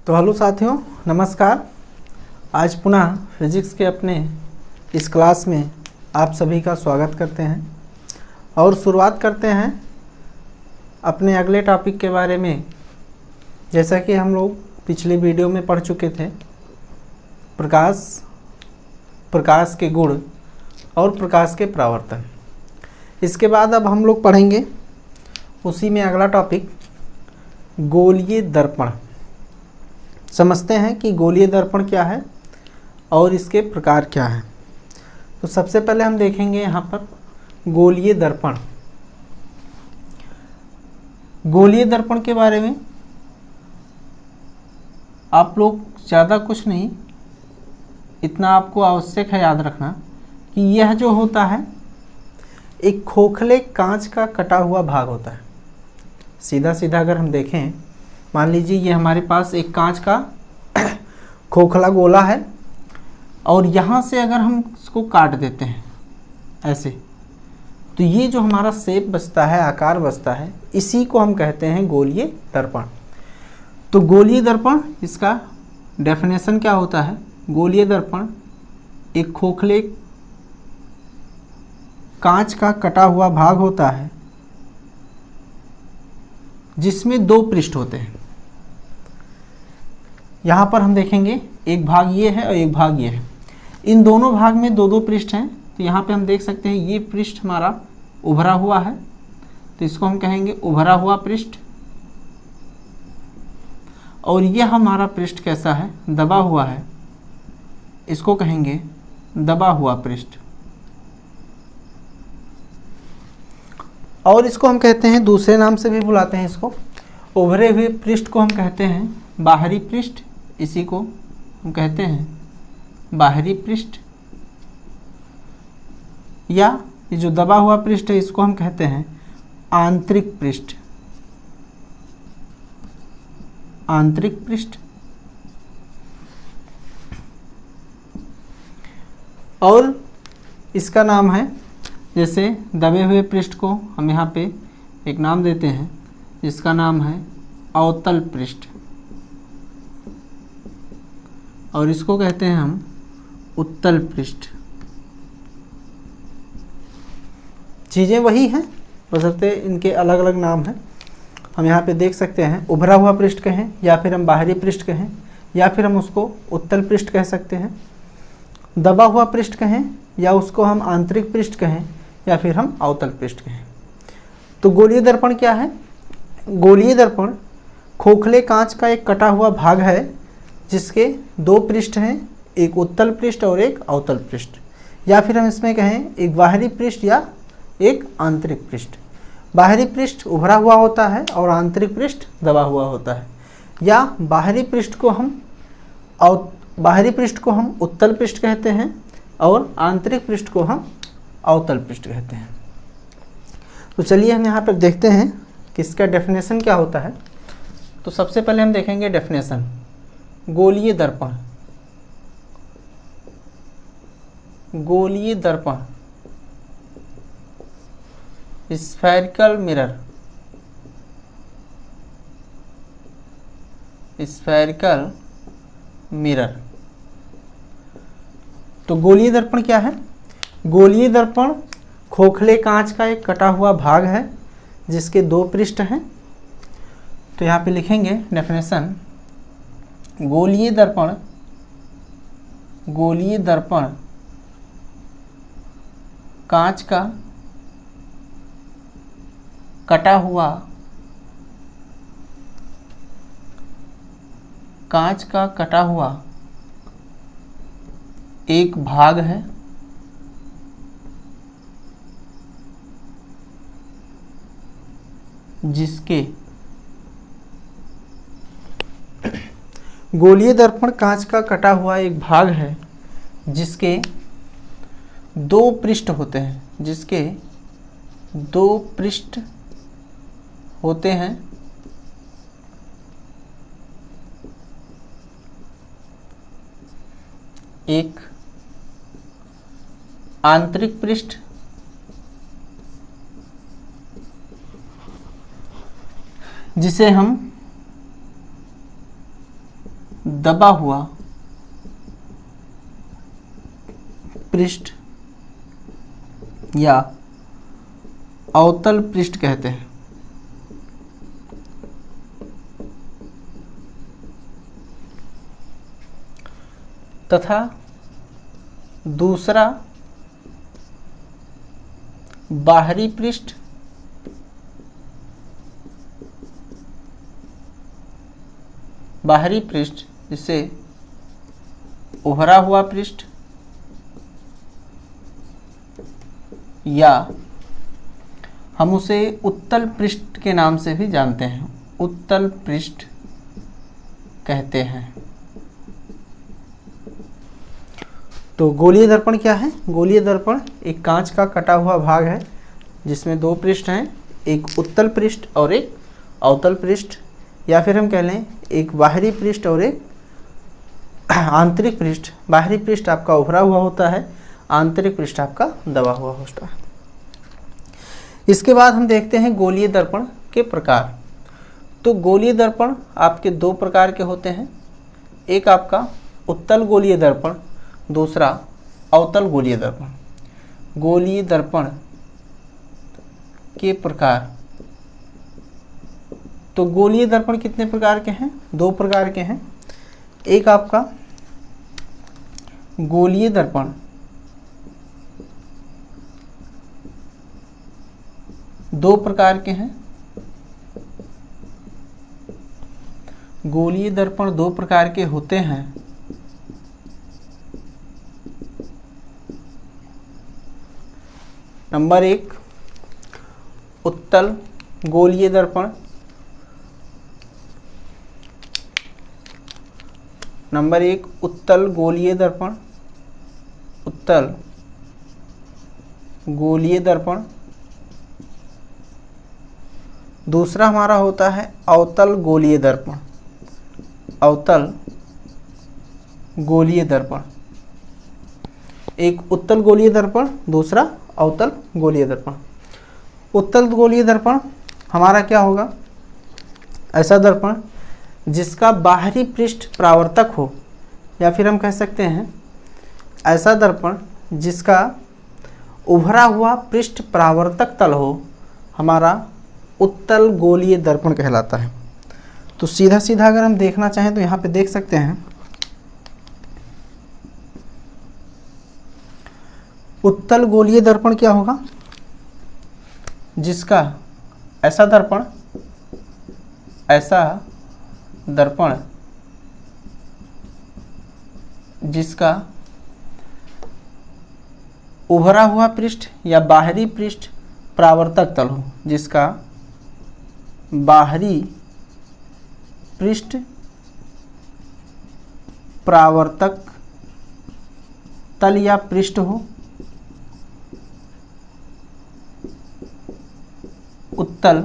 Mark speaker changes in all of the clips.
Speaker 1: तो हेलो साथियों, नमस्कार। आज पुनः फिजिक्स के अपने इस क्लास में आप सभी का स्वागत करते हैं और शुरुआत करते हैं अपने अगले टॉपिक के बारे में। जैसा कि हम लोग पिछले वीडियो में पढ़ चुके थे, प्रकाश के गुण और प्रकाश के परावर्तन। इसके बाद अब हम लोग पढ़ेंगे उसी में अगला टॉपिक, गोलीय दर्पण। समझते हैं कि गोलीय दर्पण क्या है और इसके प्रकार क्या हैं। तो सबसे पहले हम देखेंगे यहाँ पर गोलीय दर्पण। गोलीय दर्पण के बारे में आप लोग ज़्यादा कुछ नहीं, इतना आपको आवश्यक है याद रखना कि यह जो होता है एक खोखले कांच का कटा हुआ भाग होता है। सीधा सीधा अगर हम देखें, मान लीजिए ये हमारे पास एक कांच का खोखला गोला है और यहाँ से अगर हम इसको काट देते हैं ऐसे, तो ये जो हमारा शेप बचता है, आकार बचता है, इसी को हम कहते हैं गोलीय दर्पण। तो गोलीय दर्पण, इसका डेफिनेशन क्या होता है? गोलीय दर्पण एक खोखले कांच का कटा हुआ भाग होता है जिसमें दो पृष्ठ होते हैं। यहाँ पर हम देखेंगे एक भाग ये है और एक भाग ये है। इन दोनों भाग में दो दो पृष्ठ हैं। तो यहाँ पे हम देख सकते हैं ये पृष्ठ हमारा उभरा हुआ है, तो इसको हम कहेंगे उभरा हुआ पृष्ठ। और यह हमारा पृष्ठ कैसा है? दबा हुआ है, इसको कहेंगे दबा हुआ पृष्ठ। और इसको हम कहते हैं, दूसरे नाम से भी बुलाते हैं इसको, उभरे हुए पृष्ठ को हम कहते हैं बाहरी पृष्ठ। इसी को हम कहते हैं बाहरी पृष्ठ, या ये जो दबा हुआ पृष्ठ है इसको हम कहते हैं आंतरिक पृष्ठ। आंतरिक पृष्ठ। और इसका नाम है, जैसे दबे हुए पृष्ठ को हम यहाँ पे एक नाम देते हैं जिसका नाम है अवतल पृष्ठ, और इसको कहते हैं हम उत्तल पृष्ठ। चीज़ें वही हैं, बशर्ते इनके अलग अलग नाम हैं। हम यहाँ पे देख सकते हैं उभरा हुआ पृष्ठ कहें, या फिर हम बाहरी पृष्ठ कहें, या फिर हम उसको उत्तल पृष्ठ कह सकते हैं। दबा हुआ पृष्ठ कहें, या उसको हम आंतरिक पृष्ठ कहें, या फिर हम अवतल पृष्ठ कहें। तो गोलीय दर्पण क्या है? गोलीय दर्पण खोखले कांच का एक कटा हुआ भाग है जिसके दो पृष्ठ हैं, एक उत्तल पृष्ठ और एक अवतल पृष्ठ, या फिर हम इसमें कहें एक बाहरी पृष्ठ या एक आंतरिक पृष्ठ। बाहरी पृष्ठ उभरा हुआ होता है और आंतरिक पृष्ठ दबा हुआ होता है। या बाहरी पृष्ठ को हम उत्तल पृष्ठ कहते हैं और आंतरिक पृष्ठ को हम अवतल पृष्ठ कहते हैं। तो चलिए हम यहाँ पर देखते हैं कि इसका डेफिनेशन क्या होता है। तो सबसे पहले हम देखेंगे डेफिनेशन। गोलीय दर्पण। गोलीय दर्पण, स्फेरिकल मिरर। Spherical mirror. तो गोलीय दर्पण क्या है? गोलीय दर्पण खोखले कांच का एक कटा हुआ भाग है जिसके दो पृष्ठ हैं। तो यहाँ पे लिखेंगे डेफिनेशन। गोलीय दर्पण, गोलीय दर्पण कांच का कटा हुआ, कांच का कटा हुआ एक भाग है जिसके गोलीय दर्पण कांच का कटा हुआ एक भाग है जिसके दो पृष्ठ होते हैं, जिसके दो पृष्ठ होते हैं। एक आंतरिक पृष्ठ जिसे हम दबा हुआ पृष्ठ या अवतल पृष्ठ कहते हैं। तथा दूसरा बाहरी पृष्ठ जिसे उभरा हुआ पृष्ठ या हम उसे उत्तल पृष्ठ के नाम से भी जानते हैं, उत्तल पृष्ठ कहते हैं। तो गोलीय दर्पण क्या है? गोलीय दर्पण एक कांच का कटा हुआ भाग है जिसमें दो पृष्ठ हैं, एक उत्तल पृष्ठ और एक अवतल पृष्ठ, या फिर हम कह लें एक बाहरी पृष्ठ और एक आंतरिक पृष्ठ। बाहरी पृष्ठ आपका उभरा हुआ होता है, आंतरिक पृष्ठ आपका दबा हुआ होता है। इसके बाद हम देखते हैं गोलीय दर्पण के प्रकार। तो गोलीय दर्पण आपके दो प्रकार के होते हैं, एक आपका उत्तल गोलीय दर्पण, दूसरा अवतल गोलीय दर्पण। गोलीय दर्पण के प्रकार, तो गोलीय दर्पण कितने प्रकार के हैं? दो प्रकार के हैं। एक आपका गोलीय दर्पण दो प्रकार के हैं। गोलीय दर्पण दो प्रकार के होते हैं। नंबर एक, उत्तल गोलीय दर्पण। नंबर एक, उत्तल गोलीय दर्पण, उत्तल गोलीय दर्पण। दूसरा हमारा होता है अवतल गोलीय दर्पण, अवतल गोलीय दर्पण। एक उत्तल गोलीय दर्पण, दूसरा अवतल गोलीय दर्पण। उत्तल गोलीय दर्पण हमारा क्या होगा? ऐसा दर्पण जिसका बाहरी पृष्ठ परावर्तक हो, या फिर हम कह सकते हैं ऐसा दर्पण जिसका उभरा हुआ पृष्ठ परावर्तक तल हो, हमारा उत्तल गोलीय दर्पण कहलाता है। तो सीधा सीधा अगर हम देखना चाहें तो यहाँ पे देख सकते हैं, उत्तल गोलीय दर्पण क्या होगा? जिसका ऐसा दर्पण जिसका उभरा हुआ पृष्ठ या बाहरी पृष्ठ परावर्तक तल हो, जिसका बाहरी पृष्ठ परावर्तक तल या पृष्ठ हो, उत्तल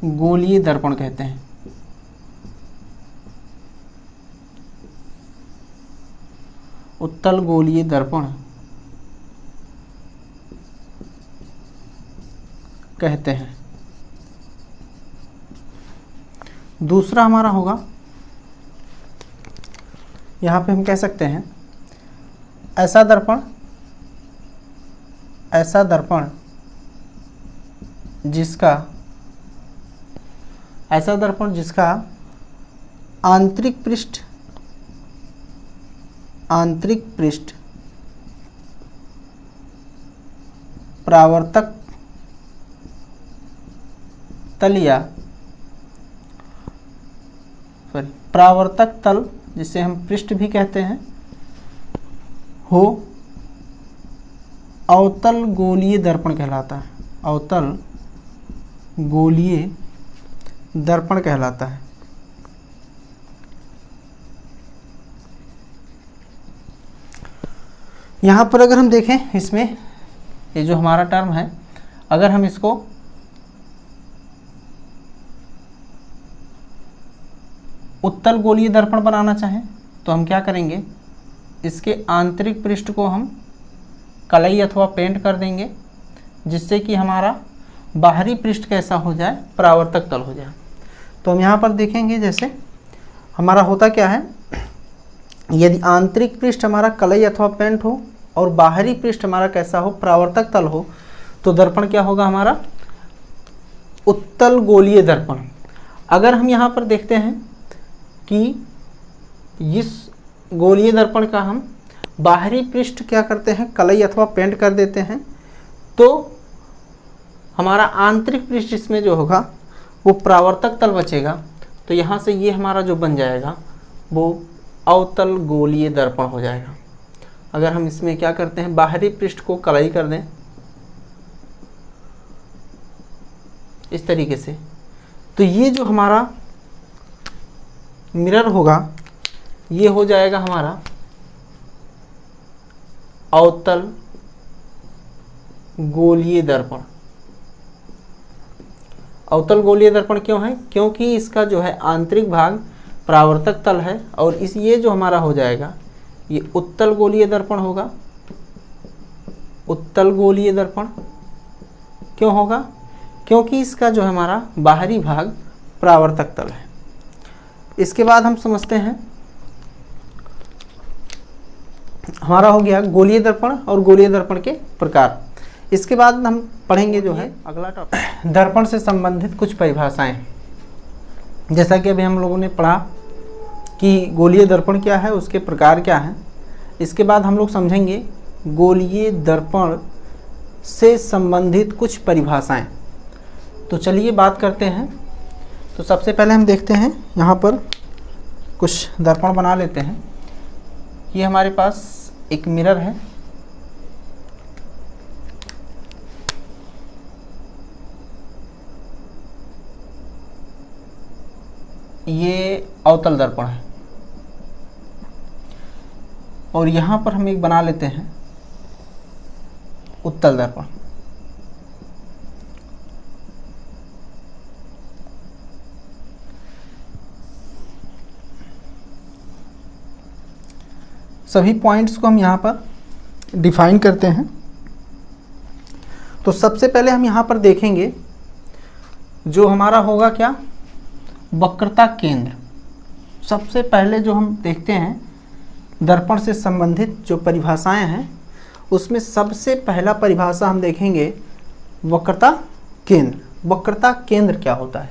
Speaker 1: गोलीय दर्पण कहते हैं। उत्तल गोलीय दर्पण कहते हैं। दूसरा हमारा होगा, यहाँ पे हम कह सकते हैं ऐसा दर्पण जिसका आंतरिक पृष्ठ परावर्तक तल या परावर्तक तल, जिसे हम पृष्ठ भी कहते हैं, हो, अवतल गोलीय दर्पण कहलाता है। अवतल गोलीय दर्पण कहलाता है। यहाँ पर अगर हम देखें, इसमें ये जो हमारा टर्म है, अगर हम इसको उत्तल गोलीय दर्पण बनाना चाहें तो हम क्या करेंगे? इसके आंतरिक पृष्ठ को हम कलई अथवा पेंट कर देंगे, जिससे कि हमारा बाहरी पृष्ठ कैसा हो जाए? परावर्तक तल हो जाए। तो हम यहाँ पर देखेंगे, जैसे हमारा होता क्या है, यदि आंतरिक पृष्ठ हमारा कलई अथवा पेंट हो और बाहरी पृष्ठ हमारा कैसा हो, परावर्तक तल हो, तो दर्पण क्या होगा हमारा, उत्तल गोलीय दर्पण। अगर हम यहाँ पर देखते हैं कि इस गोलीय दर्पण का हम बाहरी पृष्ठ क्या करते हैं, कलई अथवा पेंट कर देते हैं, तो हमारा आंतरिक पृष्ठ इसमें जो होगा वो परावर्तक तल बचेगा। तो यहाँ से ये हमारा जो बन जाएगा वो अवतल गोलीय दर्पण हो जाएगा। अगर हम इसमें क्या करते हैं, बाहरी पृष्ठ को कलई कर दें इस तरीके से, तो ये जो हमारा मिरर होगा ये हो जाएगा हमारा अवतल गोलीय दर्पण। अवतल गोलीय दर्पण क्यों है, क्योंकि इसका जो है आंतरिक भाग परावर्तक तल है और इस ये जो हमारा हो जाएगा ये उत्तल गोलीय दर्पण होगा। उत्तल गोलीय दर्पण क्यों होगा, क्योंकि इसका जो है हमारा बाहरी भाग परावर्तक तल है। इसके बाद हम समझते हैं, हमारा हो गया गोलीय दर्पण और गोलीय दर्पण के प्रकार। इसके बाद हम पढ़ेंगे जो है अगला टॉपिक, दर्पण से संबंधित कुछ परिभाषाएं। जैसा कि अभी हम लोगों ने पढ़ा कि गोलीय दर्पण क्या है, उसके प्रकार क्या हैं। इसके बाद हम लोग समझेंगे गोलीय दर्पण से संबंधित कुछ परिभाषाएं। तो चलिए बात करते हैं। तो सबसे पहले हम देखते हैं, यहाँ पर कुछ दर्पण बना लेते हैं। ये हमारे पास एक मिरर है, ये अवतल दर्पण है, और यहाँ पर हम एक बना लेते हैं उत्तल दर्पण। सभी पॉइंट्स को हम यहाँ पर डिफाइन करते हैं। तो सबसे पहले हम यहाँ पर देखेंगे जो हमारा होगा क्या, वक्रता केंद्र। सबसे पहले जो हम देखते हैं दर्पण से संबंधित जो परिभाषाएं हैं, उसमें सबसे पहला परिभाषा हम देखेंगे वक्रता केंद्र। वक्रता केंद्र क्या होता है,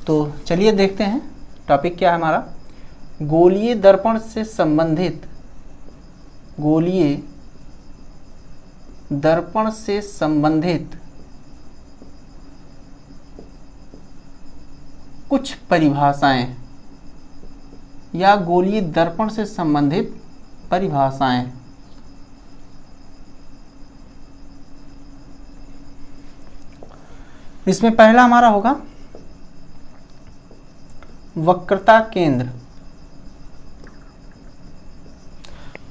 Speaker 1: तो चलिए देखते हैं टॉपिक क्या है हमारा। गोलीय दर्पण से संबंधित, गोलीय दर्पण से संबंधित कुछ परिभाषाएं या गोलीय दर्पण से संबंधित परिभाषाएं। इसमें पहला हमारा होगा वक्रता केंद्र,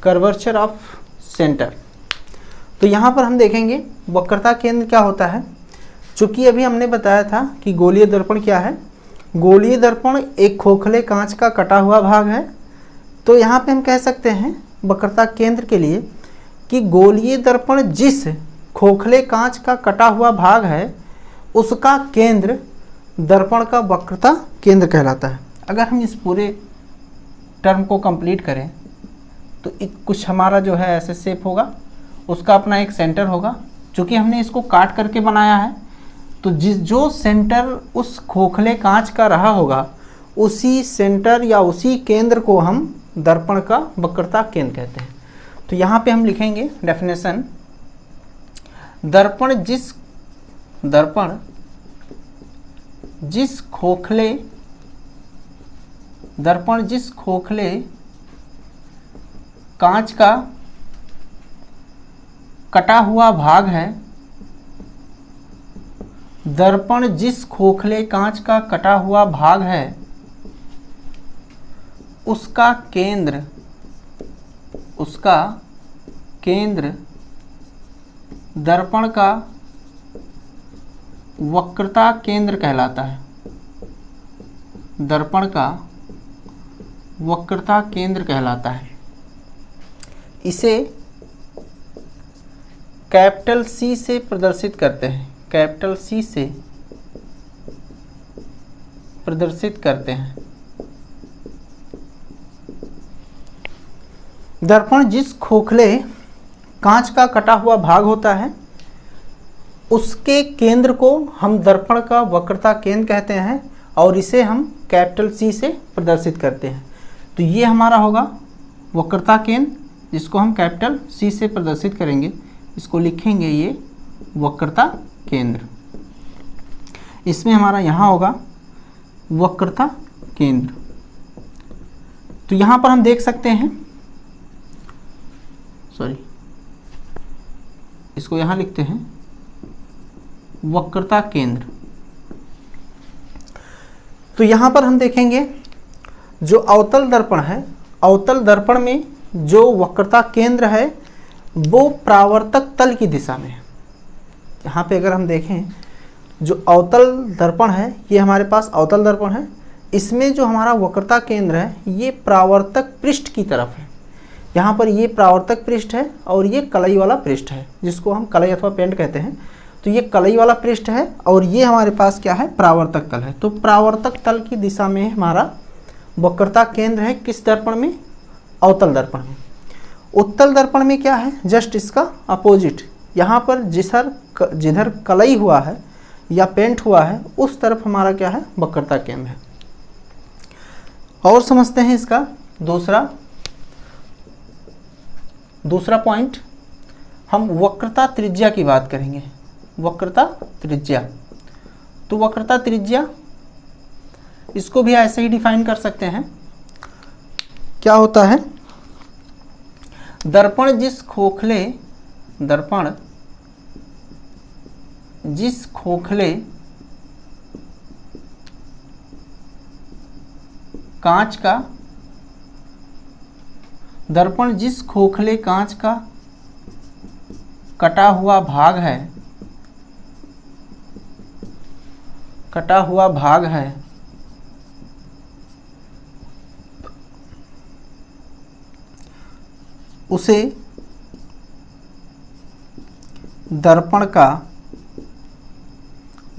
Speaker 1: कर्वेचर ऑफ सेंटर। तो यहां पर हम देखेंगे वक्रता केंद्र क्या होता है। चूंकि अभी हमने बताया था कि गोलीय दर्पण क्या है, गोलीय दर्पण एक खोखले कांच का कटा हुआ भाग है। तो यहाँ पे हम कह सकते हैं वक्रता केंद्र के लिए कि गोलीय दर्पण जिस खोखले कांच का कटा हुआ भाग है उसका केंद्र दर्पण का वक्रता केंद्र कहलाता है। अगर हम इस पूरे टर्म को कंप्लीट करें तो कुछ हमारा जो है ऐसे शेप होगा, उसका अपना एक सेंटर होगा। चूँकि हमने इसको काट करके बनाया है तो जो सेंटर उस खोखले कांच का रहा होगा उसी सेंटर या उसी केंद्र को हम दर्पण का वक्रता केंद्र कहते हैं। तो यहाँ पे हम लिखेंगे डेफिनेशन, दर्पण जिस खोखले कांच का कटा हुआ भाग है, दर्पण जिस खोखले कांच का कटा हुआ भाग है उसका केंद्र दर्पण का वक्रता केंद्र कहलाता है। दर्पण का वक्रता केंद्र कहलाता है। इसे कैपिटल सी से प्रदर्शित करते हैं, कैपिटल सी से प्रदर्शित करते हैं। दर्पण जिस खोखले कांच का कटा हुआ भाग होता है उसके केंद्र को हम दर्पण का वक्रता केंद्र कहते हैं और इसे हम कैपिटल C से प्रदर्शित करते हैं। तो ये हमारा होगा वक्रता केंद्र, जिसको हम कैपिटल C से प्रदर्शित करेंगे। इसको लिखेंगे ये वक्रता केंद्र। इसमें हमारा यहाँ होगा वक्रता केंद्र। तो यहाँ पर हम देख सकते हैं, इसको यहाँ लिखते हैं वक्रता केंद्र। तो यहाँ पर हम देखेंगे जो अवतल दर्पण है, अवतल दर्पण में जो वक्रता केंद्र है वो परावर्तक तल की दिशा में है। यहाँ पे अगर हम देखें जो अवतल दर्पण है, ये हमारे पास अवतल दर्पण है, इसमें जो हमारा वक्रता केंद्र है ये परावर्तक पृष्ठ की तरफ है। यहाँ पर ये परावर्तक पृष्ठ है और ये कलई वाला पृष्ठ है, जिसको हम कलई अथवा पेंट कहते हैं। तो ये कलई वाला पृष्ठ है और ये हमारे पास क्या है, परावर्तक तल है। तो परावर्तक तल की दिशा में हमारा वक्रता केंद्र है। किस दर्पण में? अवतल दर्पण में। उत्तल दर्पण में क्या है, जस्ट इसका अपोजिट। यहाँ पर जिधर कलई हुआ है या पेंट हुआ है उस तरफ हमारा क्या है, वक्रता केंद्र है। और समझते हैं इसका दूसरा पॉइंट, हम वक्रता त्रिज्या की बात करेंगे। वक्रता त्रिज्या, तो वक्रता त्रिज्या इसको भी ऐसे ही डिफाइन कर सकते हैं। क्या होता है, दर्पण जिस खोखले कांच का, दर्पण जिस खोखले कांच का कटा हुआ भाग है उसे दर्पण का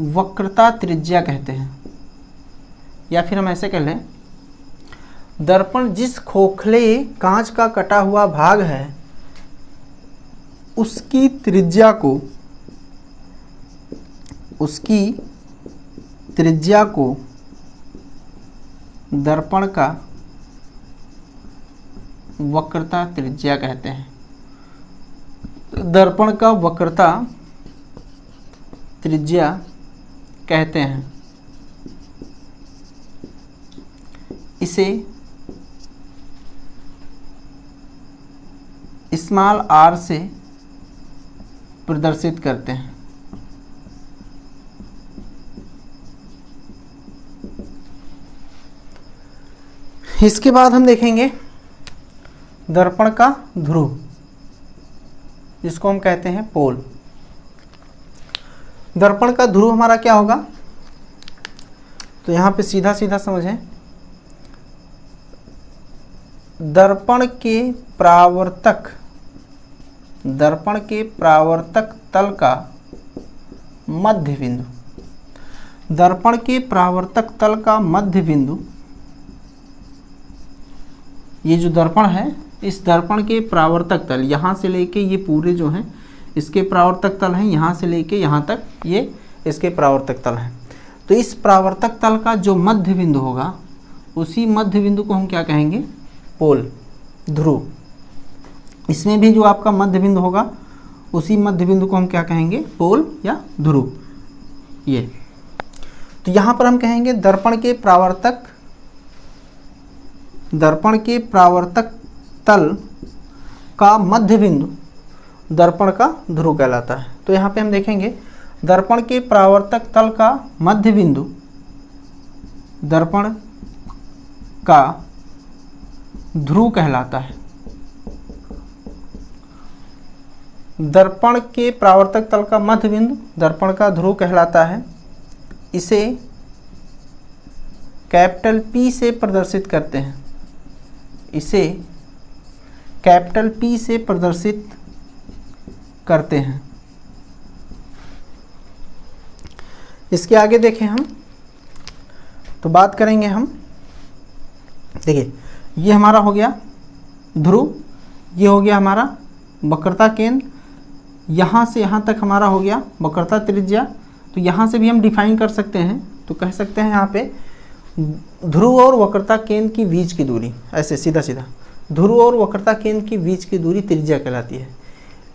Speaker 1: वक्रता त्रिज्या कहते हैं। या फिर हम ऐसे कह लें, दर्पण जिस खोखले कांच का कटा हुआ भाग है उसकी त्रिज्या को दर्पण का वक्रता त्रिज्या कहते हैं। दर्पण का वक्रता त्रिज्या कहते हैं। इसे स्मॉल r से प्रदर्शित करते हैं। इसके बाद हम देखेंगे दर्पण का ध्रुव, जिसको हम कहते हैं पोल। दर्पण का ध्रुव हमारा क्या होगा, तो यहाँ पे सीधा सीधा समझें, दर्पण के परावर्तक तल का मध्य बिंदु, दर्पण के परावर्तक तल का मध्य बिंदु, ये जो दर्पण है इस दर्पण के परावर्तक तल, यहाँ से लेके ये पूरे जो हैं इसके परावर्तक तल हैं, यहाँ से लेके यहाँ तक ये इसके परावर्तक तल हैं। तो इस परावर्तक तल का जो मध्य बिंदु होगा उसी मध्य बिंदु को हम क्या कहेंगे, पोल, ध्रुव। इसमें भी जो आपका मध्य बिंदु होगा उसी मध्य बिंदु को हम क्या कहेंगे, पोल या ध्रुव। ये तो यहाँ पर हम कहेंगे दर्पण के परावर्तक तल का मध्य बिंदु दर्पण का ध्रुव कहलाता है। तो यहाँ पे हम देखेंगे दर्पण के परावर्तक तल का मध्य बिंदु दर्पण का ध्रुव कहलाता है। दर्पण के परावर्तक तल का मध्य बिंदु दर्पण का ध्रुव कहलाता है। इसे कैपिटल P से प्रदर्शित करते हैं। इसे कैपिटल P से प्रदर्शित करते हैं। इसके आगे देखें हम, तो बात करेंगे हम, देखिए ये हमारा हो गया ध्रुव। ये हो गया हमारा वक्रता केंद्र, यहाँ से यहाँ तक हमारा हो गया वक्रता त्रिज्या। तो यहाँ से भी हम डिफाइन कर सकते हैं, तो कह सकते हैं यहाँ पे ध्रुव और वक्रता केंद्र की बीच की दूरी, ऐसे सीधा सीधा ध्रुव और वक्रता केंद्र की बीच की दूरी त्रिज्या कहलाती है।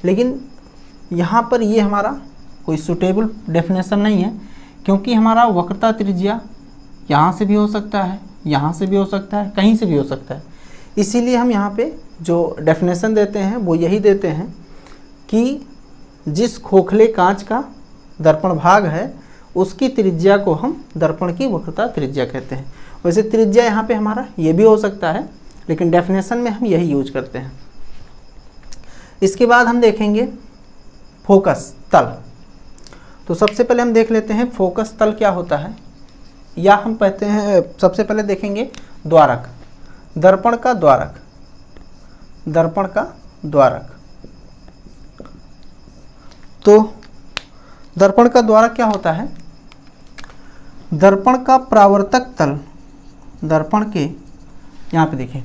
Speaker 1: लेकिन यहाँ पर ये हमारा कोई सुटेबल डेफिनेशन नहीं है, क्योंकि हमारा वक्रता त्रिज्या यहाँ से भी हो सकता है, यहाँ से भी हो सकता है, कहीं से भी हो सकता है। इसीलिए हम यहाँ पे जो डेफिनेशन देते हैं वो यही देते हैं कि जिस खोखले कांच का दर्पण भाग है उसकी त्रिज्या को हम दर्पण की वक्रता त्रिज्या कहते हैं। वैसे त्रिज्या यहाँ पे हमारा ये भी हो सकता है, लेकिन डेफिनेशन में हम यही यूज करते हैं। इसके बाद हम देखेंगे फोकस तल। तो सबसे पहले हम देख लेते हैं फोकस तल क्या होता है, या हम कहते हैं सबसे पहले देखेंगे द्वारक, दर्पण का द्वारक, दर्पण का द्वारक। तो दर्पण का द्वारक क्या होता है? दर्पण का परावर्तक तल, दर्पण के यहाँ पे देखें,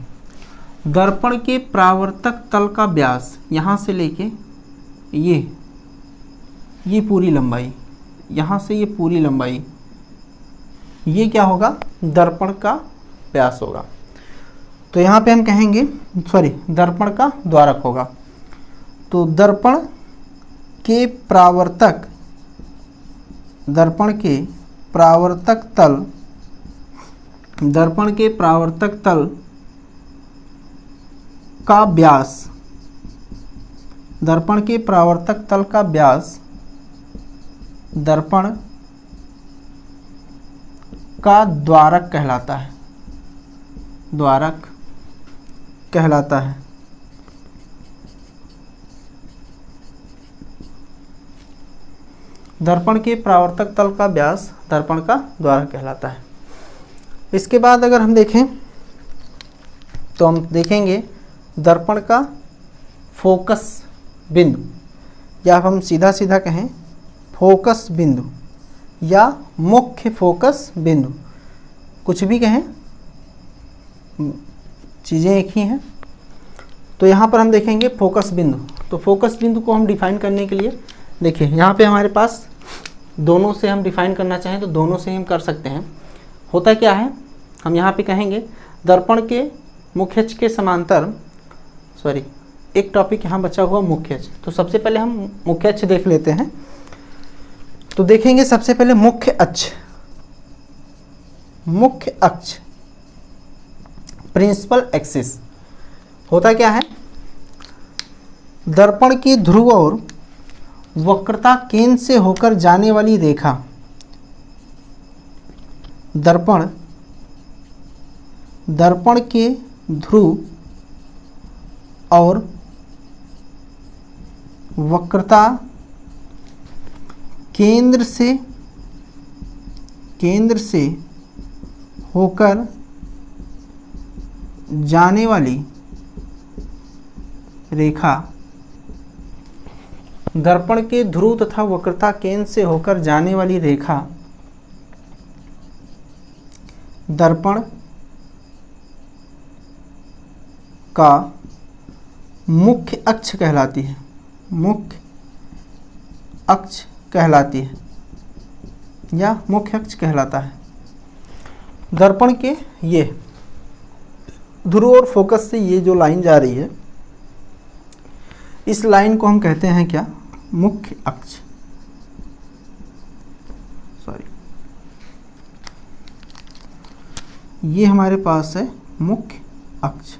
Speaker 1: दर्पण के परावर्तक तल का व्यास यहाँ से लेके ये पूरी लंबाई, यहाँ से ये पूरी लंबाई, ये क्या होगा? दर्पण का व्यास होगा। तो यहाँ पे हम कहेंगे दर्पण का द्वारक होगा। तो दर्पण के परावर्तक, दर्पण के परावर्तक तल, दर्पण के परावर्तक तल का व्यास, दर्पण के परावर्तक तल का व्यास दर्पण का द्वारक कहलाता है, द्वारक कहलाता है। दर्पण के परावर्तक तल का व्यास दर्पण का द्वारक कहलाता है। इसके बाद अगर हम देखें तो हम देखेंगे दर्पण का फोकस बिंदु, या हम सीधा सीधा कहें फोकस बिंदु या मुख्य फोकस बिंदु, कुछ भी कहें, चीज़ें एक ही हैं। तो यहाँ पर हम देखेंगे फोकस बिंदु। तो फोकस बिंदु को हम डिफाइन करने के लिए देखिए यहाँ पे हमारे पास दोनों से हम डिफाइन करना चाहें तो दोनों से हम कर सकते हैं। होता क्या है, हम यहाँ पे कहेंगे दर्पण के मुख्य अक्ष के समांतर, एक टॉपिक यहाँ बचा हुआ मुख्य अक्ष। तो सबसे पहले हम मुख्य अक्ष देख लेते हैं। तो देखेंगे सबसे पहले मुख्य अक्ष, मुख्य अक्ष प्रिंसिपल एक्सिस। होता क्या है, दर्पण की ध्रुव और वक्रता केंद्र से होकर जाने वाली रेखा, दर्पण के ध्रुव और वक्रता केंद्र से होकर जाने वाली रेखा, दर्पण के ध्रुव तथा वक्रता केंद्र से होकर जाने वाली रेखा दर्पण का मुख्य अक्ष कहलाती है, मुख्य अक्ष कहलाती है या मुख्य अक्ष कहलाता है। दर्पण के ये ध्रुव और फोकस से ये जो लाइन जा रही है, इस लाइन को हम कहते हैं क्या? मुख्य अक्ष। ये हमारे पास है मुख्य अक्ष,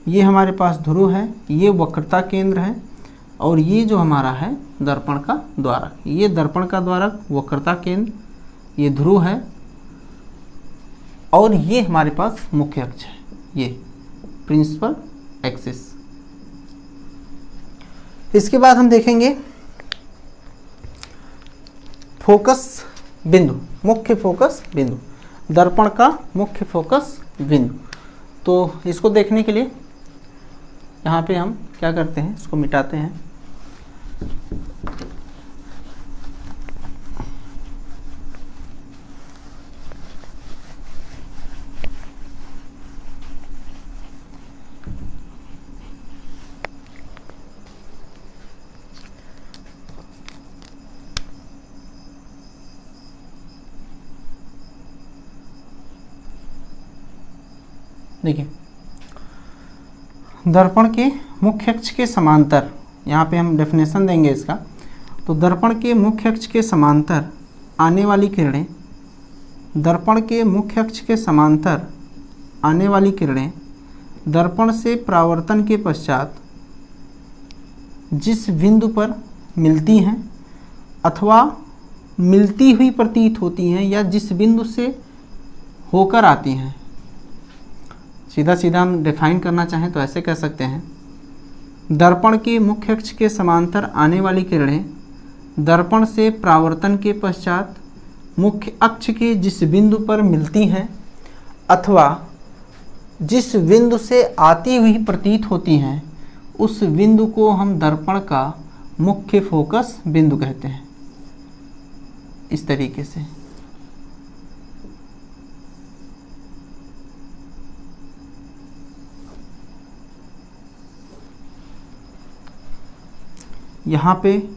Speaker 1: ये हमारे पास ध्रुव है, ये वक्रता केंद्र है, और ये जो हमारा है दर्पण का द्वारक। ये दर्पण का द्वारक, वक्रता केंद्र, ये ध्रुव है, और ये हमारे पास मुख्य अक्ष है, ये प्रिंसिपल एक्सिस। इसके बाद हम देखेंगे फोकस बिंदु, मुख्य फोकस बिंदु, दर्पण का मुख्य फोकस बिंदु। तो इसको देखने के लिए यहाँ पे हम क्या करते हैं, इसको मिटाते हैं। देखिए, दर्पण के मुख्य अक्ष के समांतर, यहाँ पे हम डेफिनेशन देंगे इसका। तो दर्पण के मुख्य अक्ष के समांतर आने वाली किरणें, दर्पण के मुख्य अक्ष के समांतर आने वाली किरणें दर्पण से परावर्तन के पश्चात जिस बिंदु पर मिलती हैं अथवा मिलती हुई प्रतीत होती हैं या जिस बिंदु से होकर आती हैं, सीधा सीधा हम डिफाइन करना चाहें तो ऐसे कह सकते हैं, दर्पण के मुख्य अक्ष के समांतर आने वाली किरणें दर्पण से परावर्तन के पश्चात मुख्य अक्ष के जिस बिंदु पर मिलती हैं अथवा जिस बिंदु से आती हुई प्रतीत होती हैं, उस बिंदु को हम दर्पण का मुख्य फोकस बिंदु कहते हैं। इस तरीके से यहाँ पे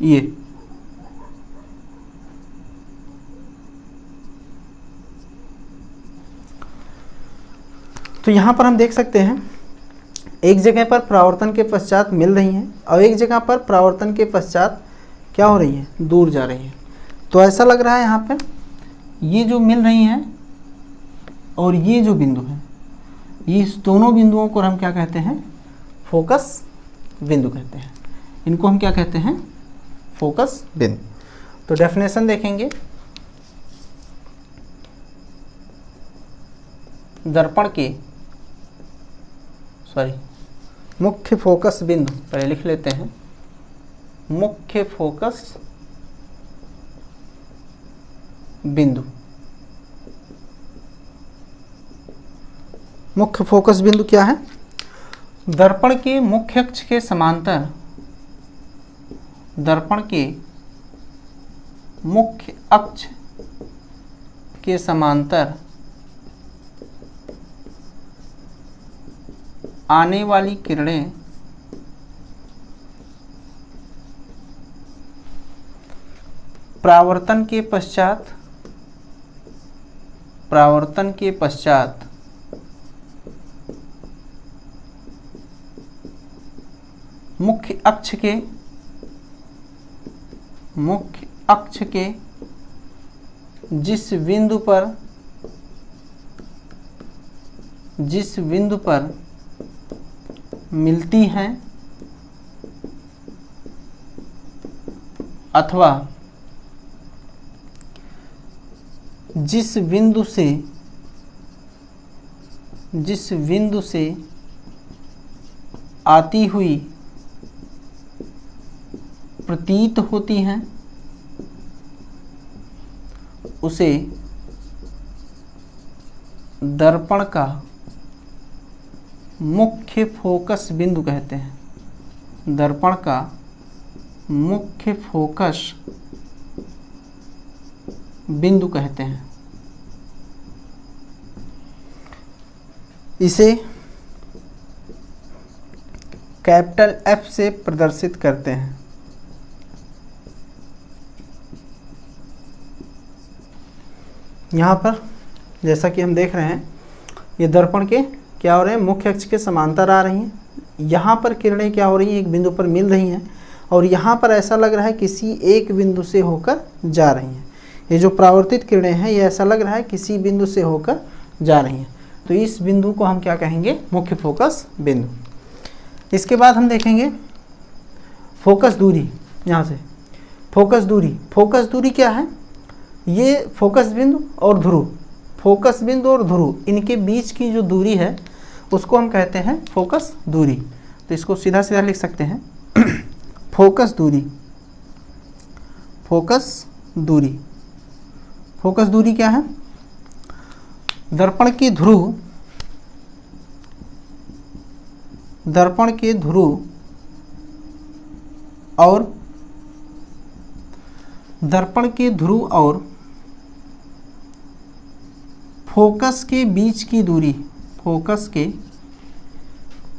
Speaker 1: ये तो यहाँ पर हम देख सकते हैं एक जगह पर परावर्तन के पश्चात मिल रही हैं और एक जगह पर परावर्तन के पश्चात क्या हो रही है, दूर जा रही है। तो ऐसा लग रहा है यहाँ पर ये जो मिल रही हैं और ये जो बिंदु है, ये इस दोनों बिंदुओं को हम क्या कहते हैं, फोकस बिंदु कहते हैं। इनको हम क्या कहते हैं, फोकस बिंदु। तो डेफिनेशन देखेंगे, दर्पण के मुख्य फोकस बिंदु, पहले लिख लेते हैं, मुख्य फोकस बिंदु। मुख्य फोकस बिंदु क्या है, दर्पण के मुख्य अक्ष के समांतर, दर्पण के मुख्य अक्ष के समांतर आने वाली किरणें परावर्तन के पश्चात मुख्य अक्ष के जिस बिंदु पर मिलती हैं अथवा जिस बिंदु से आती हुई प्रतीत होती हैं, उसे दर्पण का मुख्य फोकस बिंदु कहते हैं। दर्पण का मुख्य फोकस बिंदु कहते हैं। इसे कैपिटल F से प्रदर्शित करते हैं। यहाँ पर जैसा कि हम देख रहे हैं, ये दर्पण के क्या हो रहे हैं, मुख्य अक्ष के समांतर आ रही हैं। यहाँ पर किरणें क्या हो रही हैं, एक बिंदु पर मिल रही हैं और यहाँ पर ऐसा लग रहा है किसी एक बिंदु से होकर जा रही हैं। ये जो परावर्तित किरणें हैं, ये ऐसा लग रहा है किसी बिंदु से होकर जा रही हैं। तो इस बिंदु को हम क्या कहेंगे, मुख्य फोकस बिंदु। इसके बाद हम देखेंगे फोकस दूरी। यहाँ से फोकस दूरी क्या है, ये फोकस बिंदु और ध्रुव, फोकस बिंदु और ध्रुव, इनके बीच की जो दूरी है उसको हम कहते हैं फोकस दूरी। तो इसको सीधा सीधा लिख सकते हैं फोकस दूरी क्या है, दर्पण के ध्रुव और दर्पण के ध्रुव और फोकस के बीच की दूरी, फोकस के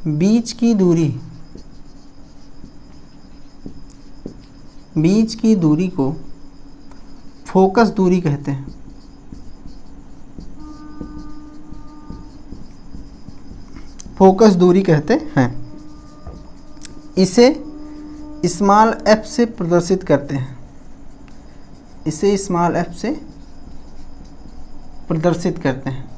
Speaker 1: बीच की दूरी, बीच की दूरी को फोकस दूरी कहते हैं। फोकस दूरी कहते हैं। इसे स्मॉल एफ से प्रदर्शित करते हैं। इसे स्मॉल एफ से प्रदर्शित करते हैं।